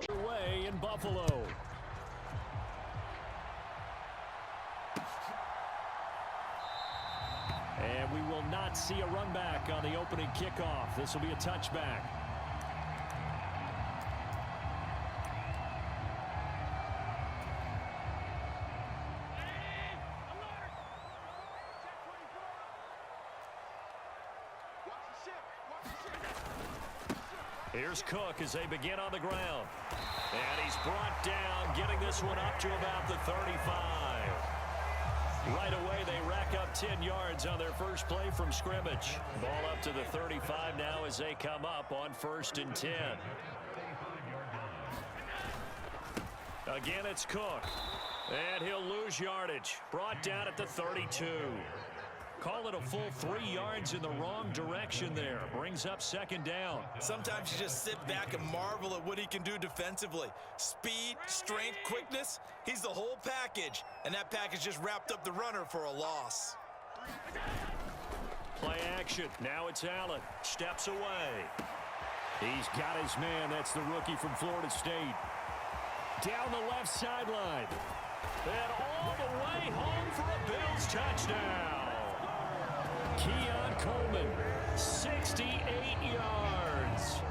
Away in Buffalo. And we will not see a run back on the opening kickoff. This will be a touchback. Here's Cook as they begin on the ground. And he's brought down, getting this one up to about the 35. Right away, they rack up 10 yards on their first play from scrimmage. Ball up to the 35 now as they come up on 1st and 10. Again, it's Cook. And he'll lose yardage. Brought down at the 32. Call it a full 3 yards in the wrong direction there. Brings up 2nd down. Sometimes you just sit back and marvel at what he can do defensively. Speed, strength, quickness. He's the whole package. And that package just wrapped up the runner for a loss. Play action. Now it's Allen. Steps away. He's got his man. That's the rookie from Florida State. Down the left sideline. And all the way home for a Bills touchdown. Keon Coleman, 68 yards.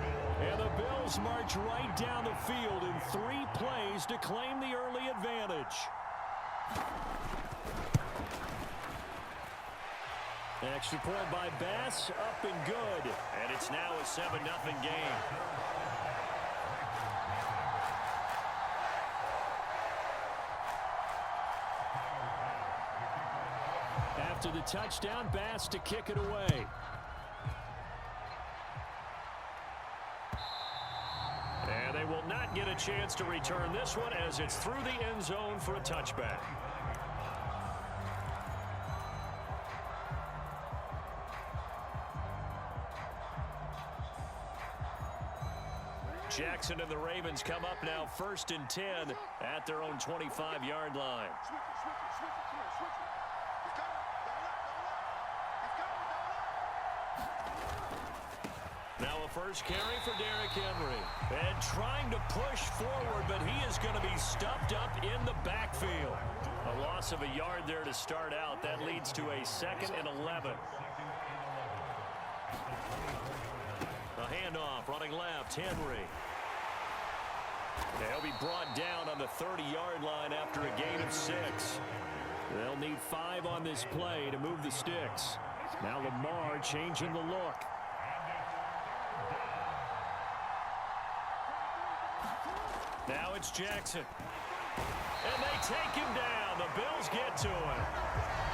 And the Bills march right down the field in 3 plays to claim the early advantage. Extra point by Bass, up and good. And it's now a 7-0 game. After the touchdown, Bass to kick it away. And they will not get a chance to return this one as it's through the end zone for a touchback. Jackson and the Ravens come up now 1st and 10 at their own 25-yard line. Now a first carry for Derrick Henry. And trying to push forward, but he is going to be stuffed up in the backfield. A loss of a yard there to start out. That leads to a 2nd and 11. A handoff, running left, Henry. They'll be brought down on the 30-yard line after a gain of 6. They'll need 5 on this play to move the sticks. Now Lamar changing the look. Now it's Jackson. And they take him down. The Bills get to him.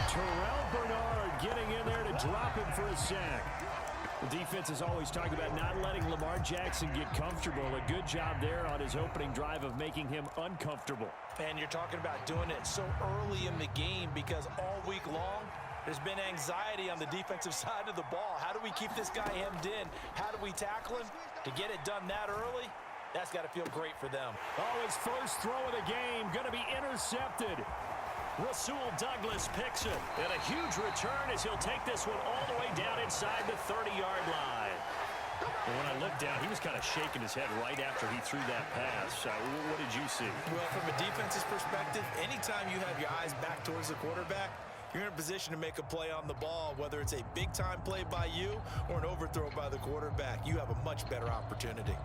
Terrell Bernard getting in there to drop him for a sack. The defense is always talking about not letting Lamar Jackson get comfortable. A good job there on his opening drive of making him uncomfortable. And you're talking about doing it so early in the game because all week long, there's been anxiety on the defensive side of the ball. How do we keep this guy hemmed in? How do we tackle him? To get it done that early, that's got to feel great for them. Oh, his first throw of the game going to be intercepted. Rasul Douglas picks it. And a huge return as he'll take this one all the way down inside the 30-yard line. And when I looked down, he was kind of shaking his head right after he threw that pass. What did you see? Well, from a defense's perspective, anytime you have your eyes back towards the quarterback, you're in a position to make a play on the ball, whether it's a big-time play by you or an overthrow by the quarterback. You have a much better opportunity.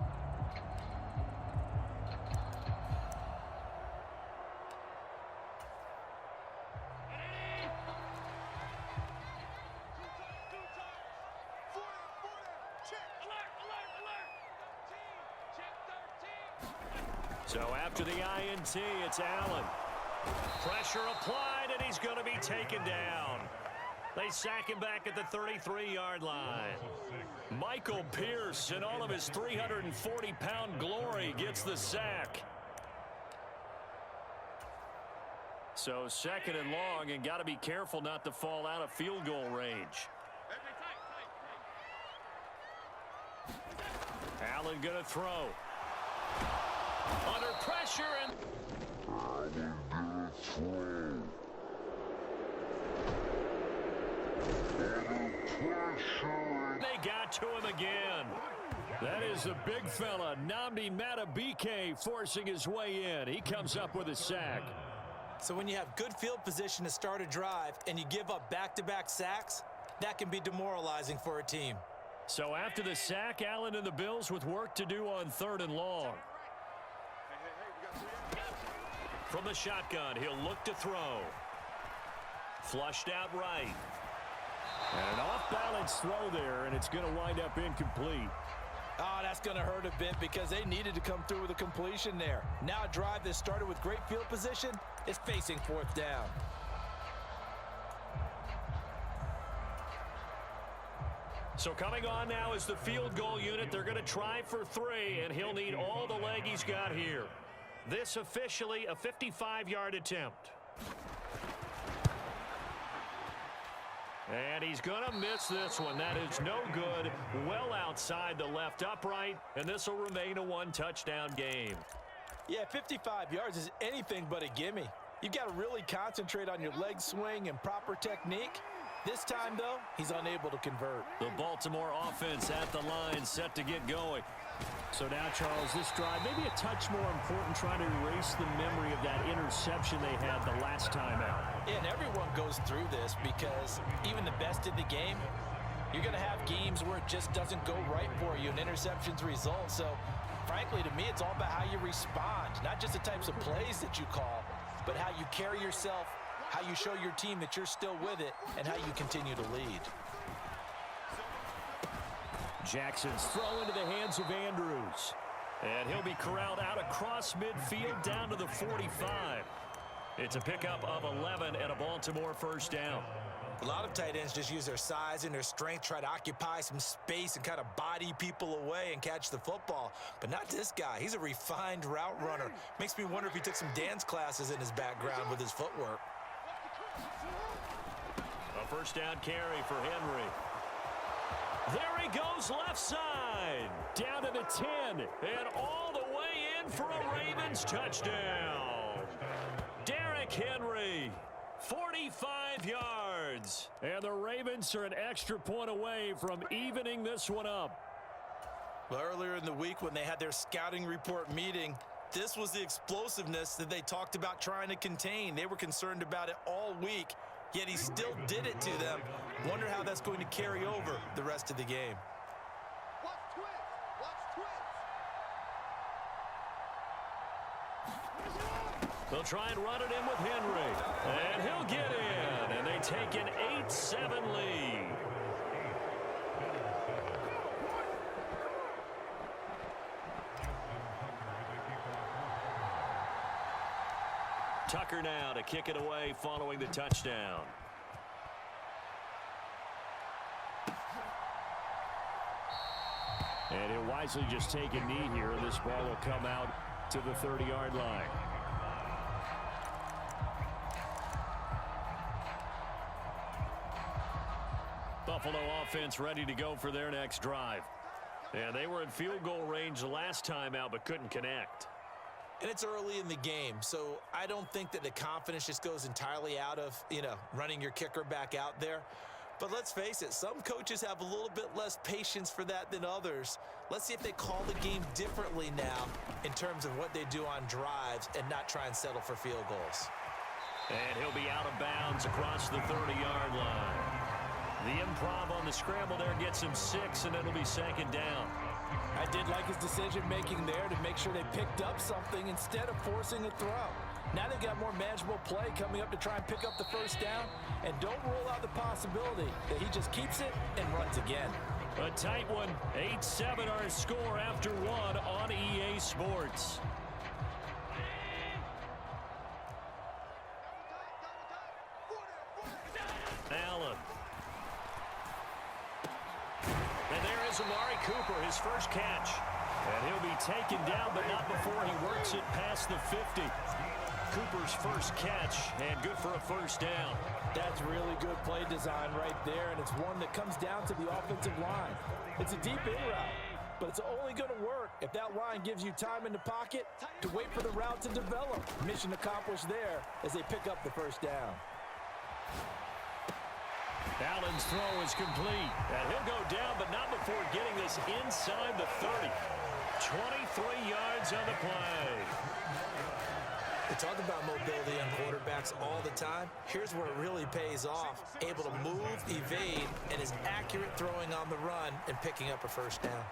So after the INT, it's Allen. Pressure applied, and he's going to be taken down. They sack him back at the 33-yard line. Michael Pierce, in all of his 340-pound glory, gets the sack. So 2nd and long, and got to be careful not to fall out of field goal range. Allen going to throw. Under pressure and They got to him again. That is the big fella, Nnamdi Madubuike, forcing his way in. He comes up with a sack. So when you have good field position to start a drive and you give up back-to-back sacks, that can be demoralizing for a team. So after the sack, Allen and the Bills with work to do on 3rd and long. From the shotgun, he'll look to throw. Flushed out right. And an off-balance throw there, and it's going to wind up incomplete. Oh, that's going to hurt a bit because they needed to come through with a completion there. Now a drive that started with great field position is facing 4th down. So coming on now is the field goal unit. They're going to try for 3, and he'll need all the leg he's got here. This officially a 55-yard attempt. And he's going to miss this one. That is no good. Well outside the left upright, and this will remain a 1-touchdown game. Yeah, 55 yards is anything but a gimme. You've got to really concentrate on your leg swing and proper technique. This time, though, he's unable to convert. The Baltimore offense at the line, set to get going. So now, Charles, this drive maybe a touch more important, trying to erase the memory of that interception they had the last time out. Yeah, and everyone goes through this because even the best in the game, you're going to have games where it just doesn't go right for you and interceptions result. So, frankly, to me, it's all about how you respond, not just the types of plays that you call, but how you carry yourself, how you show your team that you're still with it, and how you continue to lead. Jackson's throw into the hands of Andrews. And he'll be corralled out across midfield down to the 45. It's a pickup of 11 and a Baltimore 1st down. A lot of tight ends just use their size and their strength, try to occupy some space and kind of body people away and catch the football. But not this guy. He's a refined route runner. Makes me wonder if he took some dance classes in his background with his footwork. A 1st down carry for Henry. There he goes left side. Down to the 10. And all the way in for a Ravens touchdown. Derrick Henry, 45 yards. And the Ravens are an extra point away from evening this one up. Well, earlier in the week when they had their scouting report meeting, this was the explosiveness that they talked about trying to contain. They were concerned about it all week, yet he still did it to them. Wonder how that's going to carry over the rest of the game. Watch twins. They'll try and run it in with Henry. And he'll get in. And they take an 8-7 lead. Tucker now to kick it away following the touchdown. And he'll wisely just take a knee here. This ball will come out to the 30-yard line. Buffalo offense ready to go for their next drive. And they were in field goal range last time out but couldn't connect. And it's early in the game, so I don't think that the confidence just goes entirely out of, running your kicker back out there. But let's face it, some coaches have a little bit less patience for that than others. Let's see if they call the game differently now in terms of what they do on drives and not try and settle for field goals. And he'll be out of bounds across the 30-yard line. The improv on the scramble there gets him 6, and it'll be 2nd down. I did like his decision-making there to make sure they picked up something instead of forcing a throw. Now they've got more manageable play coming up to try and pick up the 1st down, and don't rule out the possibility that he just keeps it and runs again. A tight one. 8-7 our score after 1 on EA Sports. Allen. And there is Amari Cooper, his first catch. And he'll be taken down, but not before he works it past the 50. Cooper's first catch, and good for a 1st down. That's really good play design right there, and it's one that comes down to the offensive line. It's a deep in route, but it's only going to work if that line gives you time in the pocket to wait for the route to develop. Mission accomplished there as they pick up the 1st down. Allen's throw is complete. And he'll go down, but not before getting this inside the 30. 23 yards on the play. We talk about mobility on quarterbacks all the time. Here's where it really pays off. Able to move, evade, and is accurate throwing on the run and picking up a first down.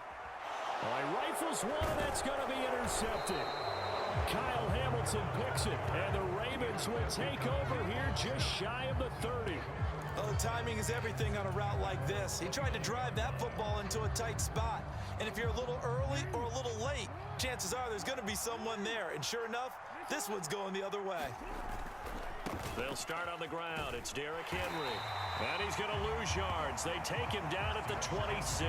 Well, he rifles one that's going to be intercepted. Kyle Hamilton picks it, and the Ravens will take over here just shy of the 30. Oh, timing is everything on a route like this. He tried to drive that football into a tight spot. And if you're a little early or a little late, chances are there's going to be someone there. And sure enough, this one's going the other way. They'll start on the ground. It's Derrick Henry. And he's going to lose yards. They take him down at the 26.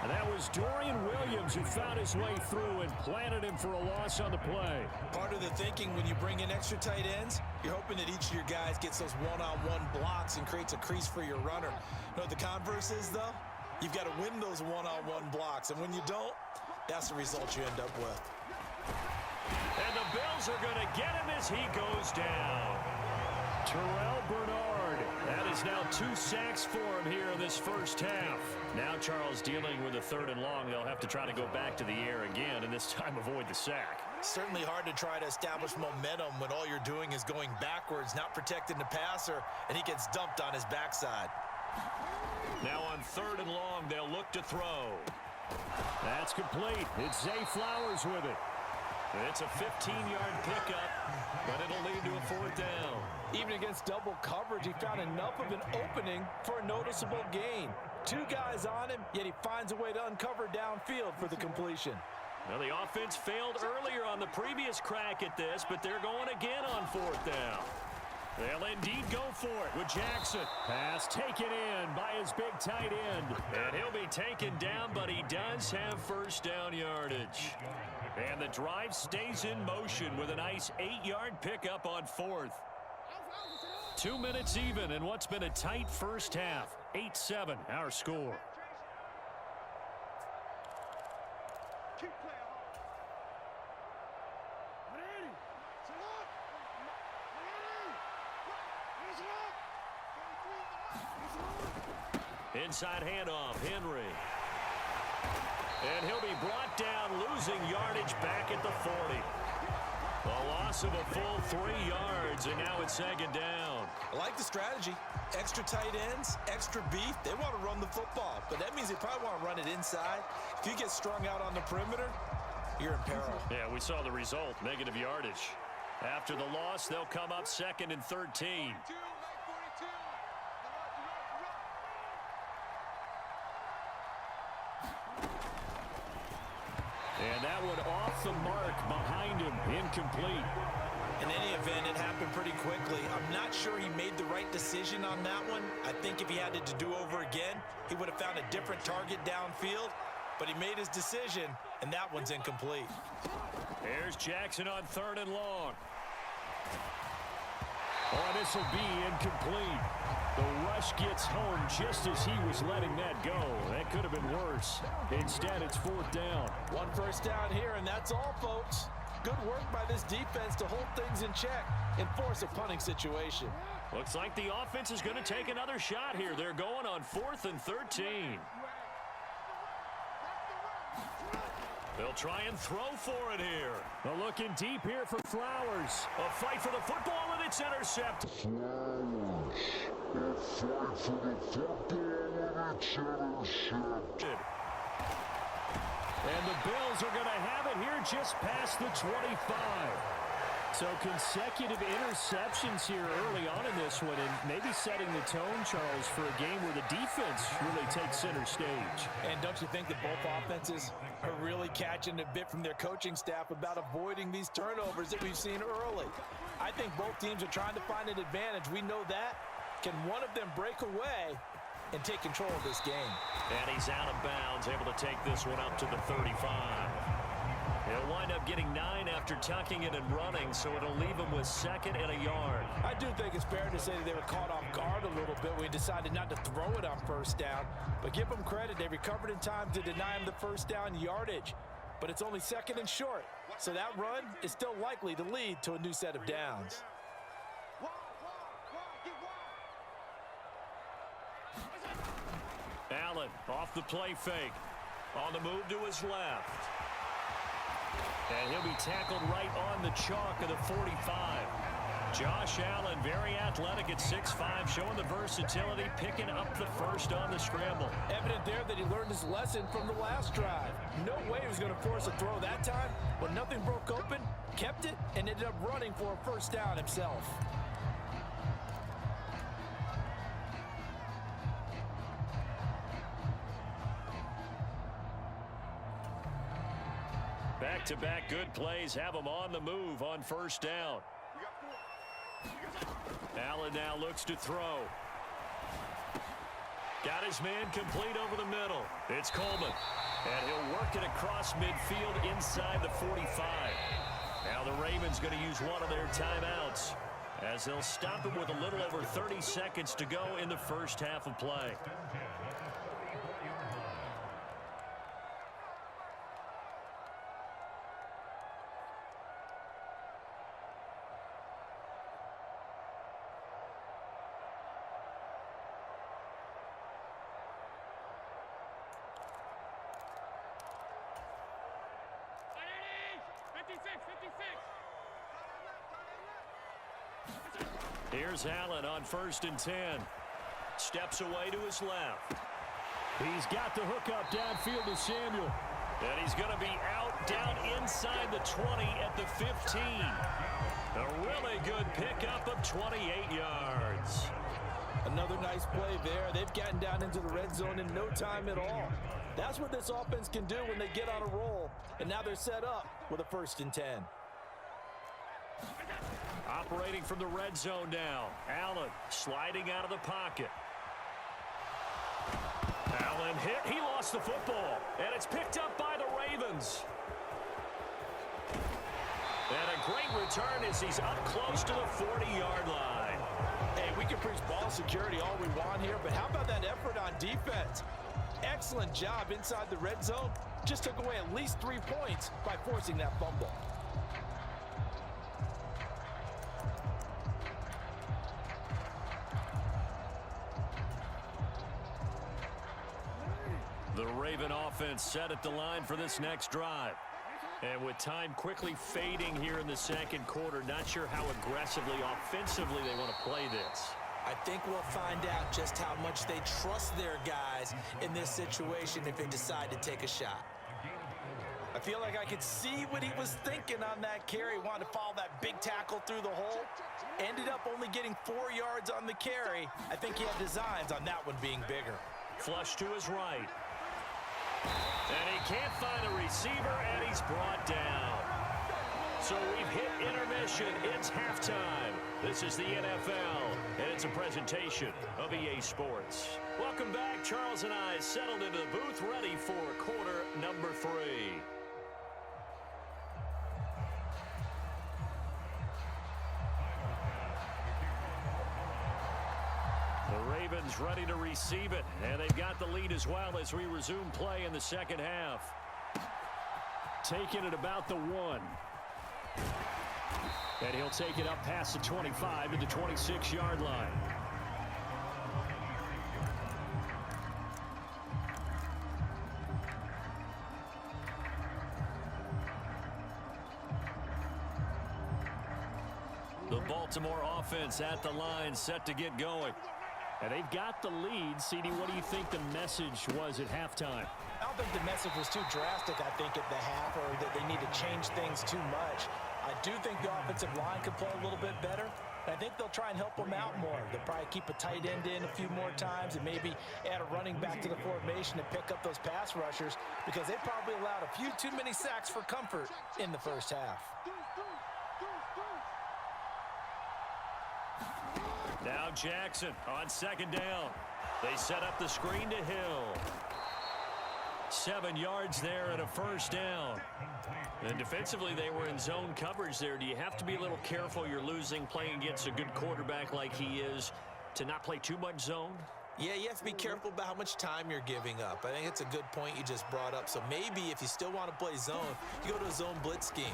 And that was Dorian Williams who found his way through and planted him for a loss on the play. Part of the thinking when you bring in extra tight ends, you're hoping that each of your guys gets those one-on-one blocks and creates a crease for your runner. You know what the converse is, though? You've got to win those one-on-one blocks. And when you don't, that's the result you end up with. And the Bills are going to get him as he goes down. Terrell Bernard. That is now 2 sacks for him here in this first half. Now Charles dealing with a 3rd and long. They'll have to try to go back to the air again, and this time avoid the sack. Certainly hard to try to establish momentum when all you're doing is going backwards, not protecting the passer, and he gets dumped on his backside. Now on 3rd and long, they'll look to throw. That's complete. It's Zay Flowers with it. It's a 15-yard pickup, but it'll lead to a 4th down. Even against double coverage, he found enough of an opening for a noticeable gain. 2 guys on him, yet he finds a way to uncover downfield for the completion. Now the offense failed earlier on the previous crack at this, but they're going again on 4th down. They'll indeed go for it with Jackson. Pass taken in by his big tight end. And he'll be taken down, but he does have first down yardage. And the drive stays in motion with a nice 8-yard pickup on 4th. 2 minutes even in what's been a tight first half. 8-7 our score. Inside handoff, Henry. And he'll be brought down, losing yardage back at the 40. A loss of a full 3 yards, and now it's 2nd down. I like the strategy. Extra tight ends, extra beef. They want to run the football, but that means they probably want to run it inside. If you get strung out on the perimeter, you're in peril. Yeah, we saw the result, negative yardage. After the loss, they'll come up 2nd and 13. And that one off the mark behind him, incomplete. In any event, it happened pretty quickly. I'm not sure he made the right decision on that one. I think if he had it to do over again, he would have found a different target downfield. But he made his decision, and that one's incomplete. Here's Jackson on 3rd and long. Oh, this will be incomplete. The rush gets home just as he was letting that go. That could have been worse. Instead, it's 4th down. 1 first down here, and that's all, folks. Good work by this defense to hold things in check and force a punting situation. Looks like the offense is going to take another shot here. They're going on 4th and 13. They'll try and throw for it here. They're looking deep here for Flowers. A fight for the football, and it's intercepted. And the Bills are going to have it here just past the 25. So consecutive interceptions here early on in this one, and maybe setting the tone, Charles, for a game where the defense really takes center stage. And don't you think that both offenses are really catching a bit from their coaching staff about avoiding these turnovers that we've seen early? I think both teams are trying to find an advantage. We know that. Can one of them break away and take control of this game? And he's out of bounds, able to take this one up to the 35. He'll wind up getting 9 after tucking it and running, so it'll leave him with 2nd and a yard. I do think it's fair to say that they were caught off guard a little bit when he decided not to throw it on first down. But give them credit, they recovered in time to deny him the first down yardage. But it's only 2nd and short, so that run is still likely to lead to a new set of downs. Allen off the play fake. On the move to his left. And he'll be tackled right on the chalk of the 45. Josh Allen, very athletic at 6'5", showing the versatility, picking up the first on the scramble. Evident there that he learned his lesson from the last drive. No way he was going to force a throw that time. When nothing broke open, kept it, and ended up running for a first down himself. Back-to-back good plays have him on the move on first down. Allen now looks to throw. Got his man complete over the middle. It's Coleman. And he'll work it across midfield inside the 45. Now the Ravens going to use one of their timeouts as they'll stop him with a little over 30 seconds to go in the first half of play. Here's Allen on 1st and 10. Steps away to his left. He's got the hook up downfield to Samuel. And he's going to be out down inside the 20 at the 15. A really good pickup of 28 yards. Another nice play there. They've gotten down into the red zone in no time at all. That's what this offense can do when they get on a roll. And now they're set up with a 1st and 10. Operating from the red zone now. Allen sliding out of the pocket. Allen hit. He lost the football. And it's picked up by the Ravens. And a great return as he's up close to the 40-yard line. Hey, we can preach ball security all we want here, but how about that effort on defense? Excellent job inside the red zone. Just took away at least 3 points by forcing that fumble. The Raven offense set at the line for this next drive. And with time quickly fading here in the second quarter, not sure how aggressively, offensively they want to play this. I think we'll find out just how much they trust their guys in this situation if they decide to take a shot. I feel like I could see what he was thinking on that carry. Wanted to follow that big tackle through the hole. Ended up only getting 4 yards on the carry. I think he had designs on that one being bigger. Flush to his right. And he can't find a receiver, and he's brought down. So we've hit intermission. It's halftime. This is the NFL, and it's a presentation of EA Sports. Welcome back. Charles and I settled into the booth, ready for quarter number 3. The Ravens ready to receive it, and they've got the lead as well as we resume play in the second half. Taking it about the 1. And he'll take it up past the 25 to the 26-yard line. The Baltimore offense at the line, set to get going. And they've got the lead. CD, what do you think the message was at halftime? I don't think the message was too drastic, I think, at the half, or that they need to change things too much. I do think the offensive line could play a little bit better. And I think they'll try and help them out more. They'll probably keep a tight end in a few more times and maybe add a running back to the formation and pick up those pass rushers because they probably allowed a few too many sacks for comfort in the first half. Now Jackson on second down. They set up the screen to Hill. 7 yards there and a first down. And defensively, they were in zone coverage there. Do you have to be a little careful? You're losing, playing against a good quarterback like he is, to not play too much zone? Yeah, you have to be careful about how much time you're giving up. I think it's a good point you just brought up. So maybe if you still want to play zone, you go to a zone blitz scheme.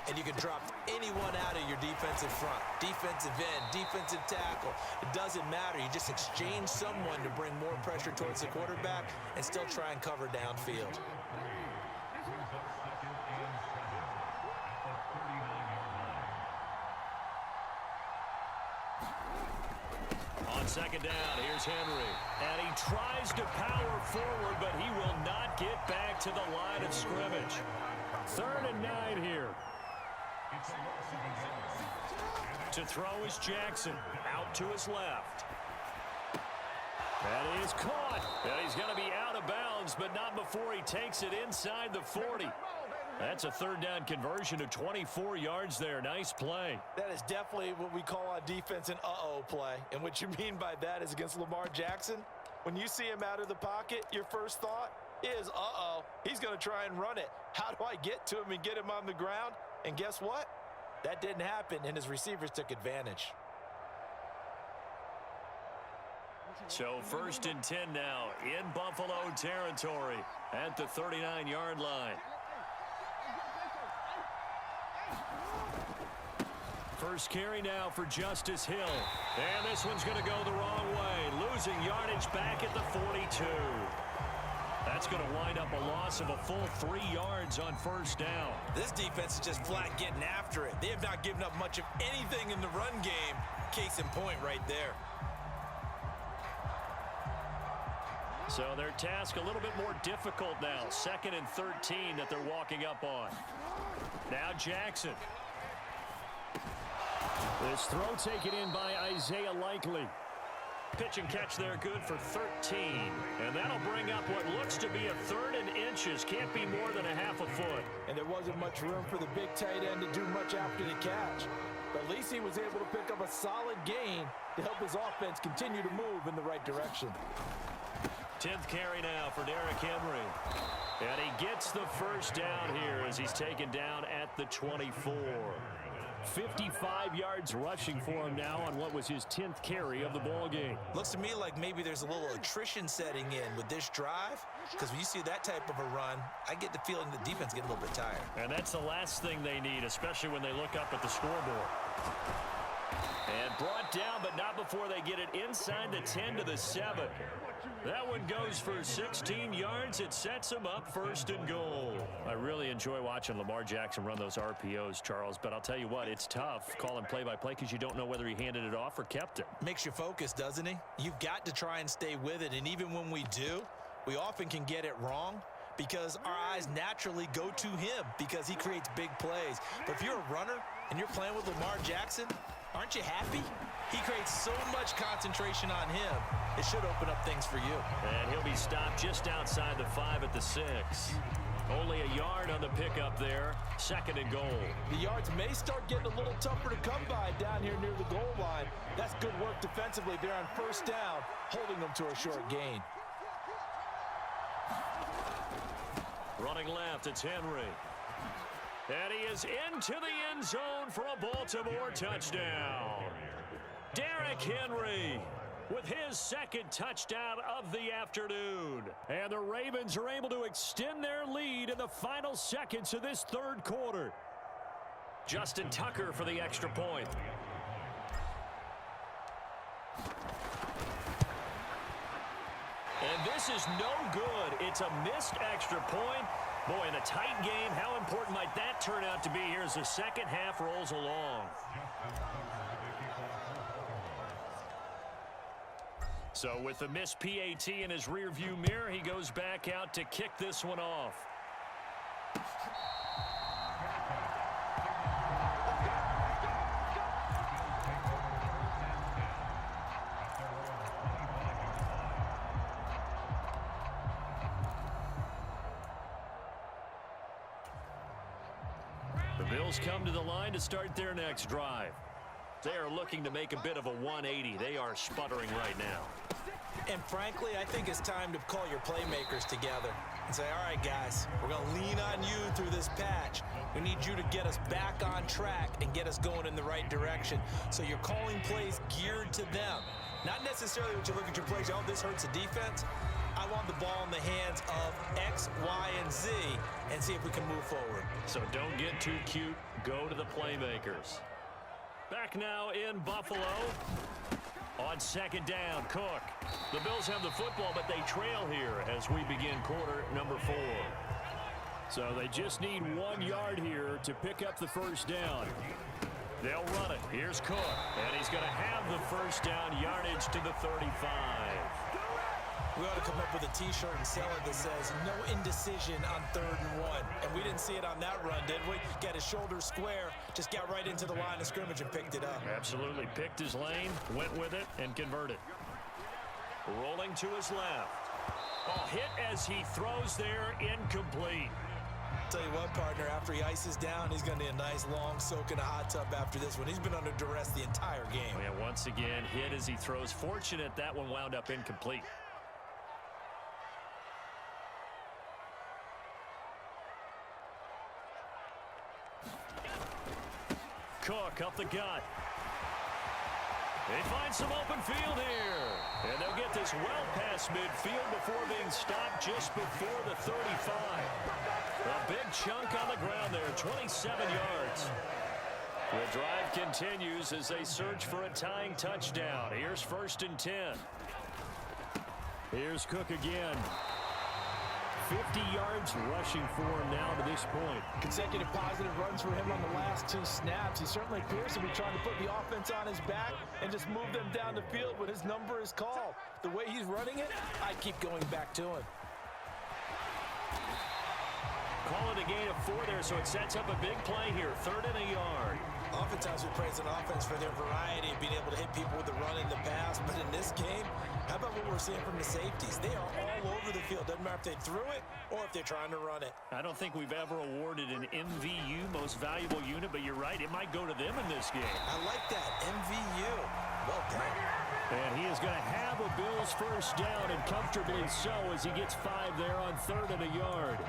and you can drop anyone out of your defensive front. Defensive end, defensive tackle. It doesn't matter. You just exchange someone to bring more pressure towards the quarterback and still try and cover downfield. On second down, here's Henry. And he tries to power forward, but he will not get back to the line of scrimmage. 3rd and 9 here. To throw is Jackson. Out to his left. And he is caught. And he's going to be out of bounds, but not before he takes it inside the 40. That's a 3rd down conversion of 24 yards there. Nice play. That is definitely what we call on defense an uh-oh play. And what you mean by that is against Lamar Jackson, when you see him out of the pocket, your first thought is, uh-oh, he's going to try and run it. How do I get to him and get him on the ground? And guess what? That didn't happen, and his receivers took advantage. So 1st and 10 now in Buffalo territory at the 39-yard line. First carry now for Justice Hill. And this one's going to go the wrong way. Losing yardage back at the 42. That's going to wind up a loss of a full 3 yards on 1st down. This defense is just flat getting after it. They have not given up much of anything in the run game. Case in point right there. So their task a little bit more difficult now. 2nd and 13 that they're walking up on. Now Jackson. This throw taken in by Isaiah Likely. Pitch and catch there, good for 13. And that'll bring up what looks to be a 3rd and inches. Can't be more than a half a foot. And there wasn't much room for the big tight end to do much after the catch. But at least he was able to pick up a solid gain to help his offense continue to move in the right direction. 10th carry now for Derrick Henry. And he gets the 1st down here as he's taken down at the 24. 55 yards rushing for him now on what was his 10th carry of the ball game. Looks to me like maybe there's a little attrition setting in with this drive, because when you see that type of a run, I get the feeling the defense getting a little bit tired. And that's the last thing they need, especially when they look up at the scoreboard. And brought down, but not before they get it inside the 10 to the 7. That one goes for 16 yards. It sets him up 1st and goal. I really enjoy watching Lamar Jackson run those RPOs, Charles, but I'll tell you what, it's tough calling play-by-play because you don't know whether he handed it off or kept it. Makes you focus, doesn't he? You've got to try and stay with it, and even when we do, we often can get it wrong because our eyes naturally go to him because he creates big plays. But if you're a runner and you're playing with Lamar Jackson, aren't you happy? He creates so much concentration on him. It should open up things for you. And he'll be stopped just outside the 5 at the 6. Only a yard on the pickup there. 2nd and goal. The yards may start getting a little tougher to come by down here near the goal line. That's good work defensively there on 1st down, holding them to a short gain. Running left, it's Henry. And he is into the end zone for a Baltimore touchdown. Derrick Henry with his 2nd touchdown of the afternoon. And the Ravens are able to extend their lead in the final seconds of this 3rd quarter. Justin Tucker for the extra point. And this is no good. It's a missed extra point. Boy, in a tight game, how important might that turn out to be here as the 2nd half rolls along? So with the missed PAT in his rearview mirror, he goes back out to kick this one off. The Bills come to the line to start their next drive. They are looking to make a bit of a 180. They are sputtering right now. And frankly, I think it's time to call your playmakers together and say, all right, guys, we're going to lean on you through this patch. We need you to get us back on track and get us going in the right direction. So you're calling plays geared to them. Not necessarily when you look at your plays, oh, this hurts the defense. I want the ball in the hands of X, Y, and Z and see if we can move forward. So don't get too cute. Go to the playmakers. Back now in Buffalo. On second down, Cook. The Bills have the football, but they trail here as we begin quarter number 4. So they just need 1 yard here to pick up the first down. They'll run it. Here's Cook, and he's going to have the first down yardage to the 35. We ought to come up with a T-shirt and sell it that says, no indecision on 3rd and 1. And we didn't see it on that run, did we? Got his shoulders square, just got right into the line of scrimmage and picked it up. Absolutely. Picked his lane, went with it, and converted. Rolling to his left. Oh, hit as he throws there, incomplete. Tell you what, partner, after he ices down, he's going to need a nice long soak in a hot tub after this one. He's been under duress the entire game. And once again, hit as he throws. Fortunate that one wound up incomplete. Cook up the gut. They find some open field here. And they'll get this well past midfield before being stopped just before the 35. A big chunk on the ground there, 27 yards. The drive continues as they search for a tying touchdown. Here's 1st and 10. Here's Cook again. 50 yards rushing for him now to this point. Consecutive positive runs for him on the last 2 snaps. He certainly appears to be trying to put the offense on his back and just move them down the field when his number is called. The way he's running it, I keep going back to him. Call it a gain of 4 there, so it sets up a big play here. 3rd and a yard. Oftentimes we praise an offense for their variety of being able to hit people with the run in the pass, but in this game, how about what we're seeing from the safeties? They are all over the field. Doesn't matter if they threw it or if they're trying to run it. I don't think we've ever awarded an MVU, most valuable unit, but you're right, it might go to them in this game. I like that, MVU. Well done. And he is going to have a Bills first down, and comfortably so as he gets 5 there on 3rd and a yard.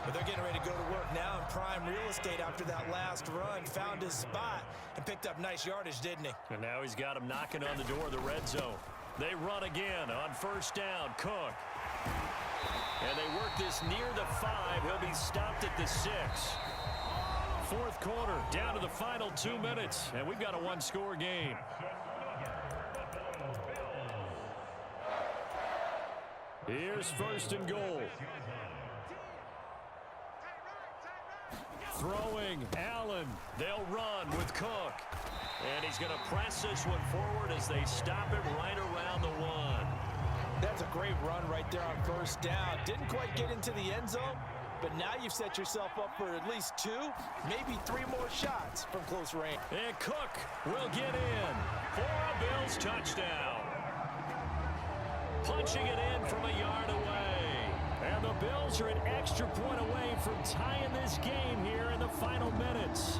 But they're getting ready to go to work now in prime real estate after that last run. Found his spot and picked up nice yardage, didn't he? And now he's got him knocking on the door of the red zone. They run again on 1st down. Cook. And they work this near the 5. He'll be stopped at the 6. 4th quarter, down to the final 2 minutes. And we've got a 1-score game. Here's 1st and goal. Throwing, Allen. They'll run with Cook. And he's going to press this one forward as they stop it right around the 1. That's a great run right there on 1st down. Didn't quite get into the end zone, but now you've set yourself up for at least 2, maybe 3 more shots from close range. And Cook will get in for a Bills touchdown. Punching it in from a yard away. And the Bills are an extra point away from tying this game here in the final minutes.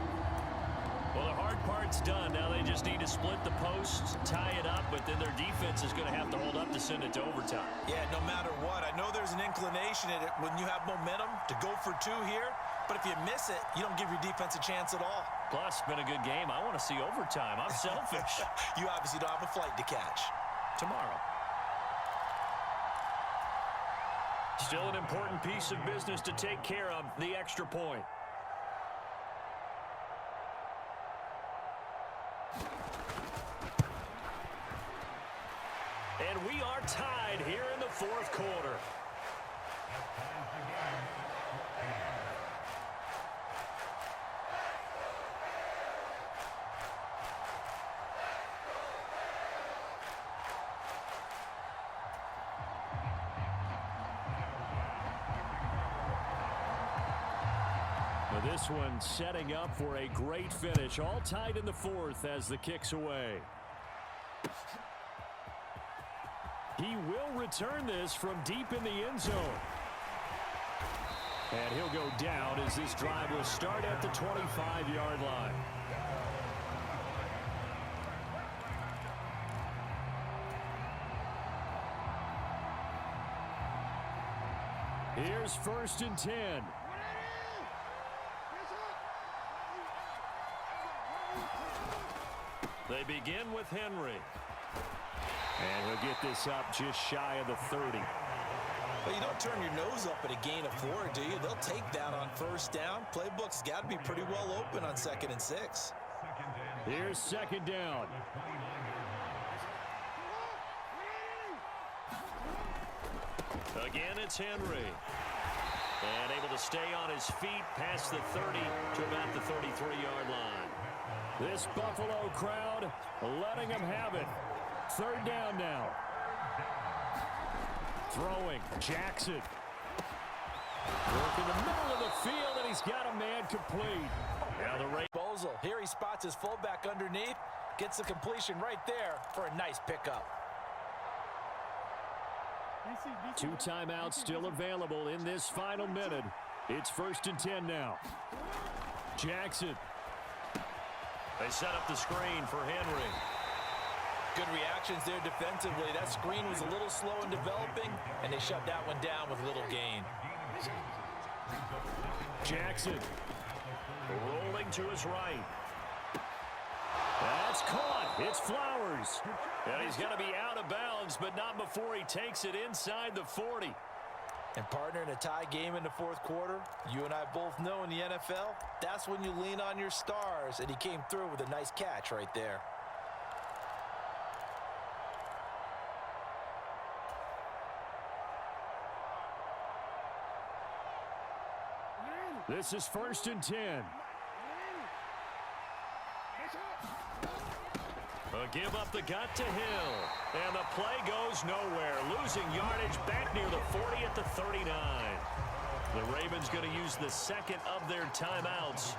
Well, the hard part's done. Now they just need to split the posts, tie it up, but then their defense is going to have to hold up to send it to overtime. Yeah, no matter what. I know there's an inclination in it when you have momentum to go for 2 here, but if you miss it, you don't give your defense a chance at all. Plus, it's been a good game. I want to see overtime. I'm selfish. You obviously don't have a flight to catch. Tomorrow. Still an important piece of business to take care of, the extra point. And we are tied here in the 4th quarter. This one setting up for a great finish. All tied in the 4th as the kick's away. He will return this from deep in the end zone. And he'll go down as this drive will start at the 25-yard line. Here's 1st and 10. They begin with Henry. And he'll get this up just shy of the 30. Well, you don't turn your nose up at a gain of 4, do you? They'll take that on first down. Playbook's got to be pretty well open on 2nd and 6. Here's 2nd down. Again, it's Henry. And able to stay on his feet past the 30 to about the 33-yard line. This Buffalo crowd letting him have it. 3rd down now. Throwing, Jackson. Work in the middle of the field, and he's got a man complete. Now the Bozel, here he spots his fullback underneath. Gets the completion right there for a nice pickup. 2 timeouts still available in this final minute. It's 1st and 10 now. Jackson. They set up the screen for Henry. Good reactions there defensively. That screen was a little slow in developing, and they shut that one down with little gain. Jackson. Rolling to his right. That's caught. It's Flowers. And he's going to be out of bounds, but not before he takes it inside the 40. And partner, in a tie game in the 4th quarter, you and I both know in the NFL, that's when you lean on your stars, and he came through with a nice catch right there. This is 1st and 10. A give up the gut to Hill. And the play goes nowhere. Losing yardage back near the 40 at the 39. The Ravens going to use the 2nd of their timeouts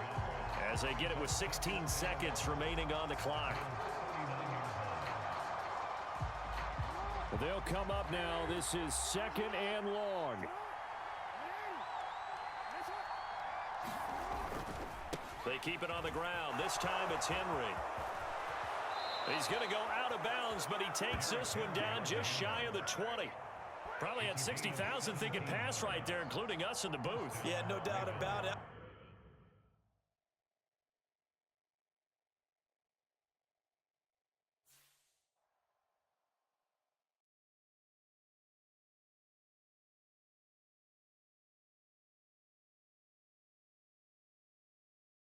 as they get it with 16 seconds remaining on the clock. They'll come up now. This is 2nd and long. They keep it on the ground. This time it's Henry. He's going to go out of bounds, but he takes this one down just shy of the 20. Probably had 60,000 thinking pass right there, including us in the booth. Yeah, no doubt about it.